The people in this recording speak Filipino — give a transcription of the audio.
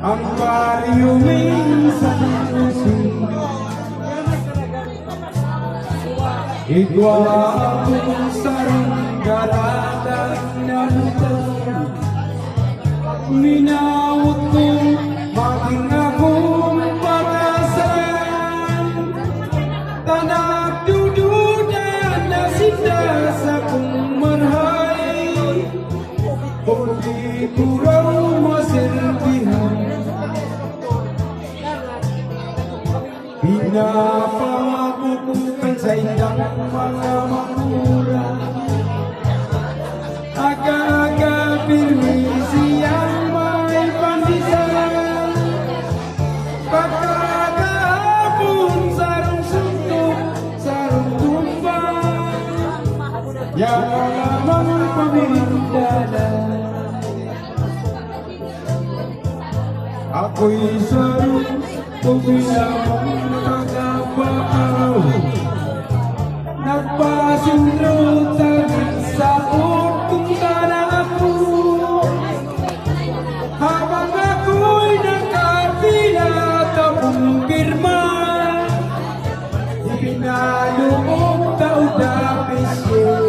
ang baryo minsan kusing. Igwa akong saranggalatan ng taon, minawot kong maging akong patasan. Tanak dududa na sita sa kong marhay, hindi ko raw maserbihan. Pinapangakukutan sa indang mga makura, aga-aga pirmi siyang may pandisan. Pagkakahapon sarong suntok, sarong tumbang, yan lamang pamilindala. Ako'y sarong tumilamang tagapaaw, nagpasindrot sa utong na ako. Habang ako'y nakapila tapong pirma, pinaloob daw dapis ko.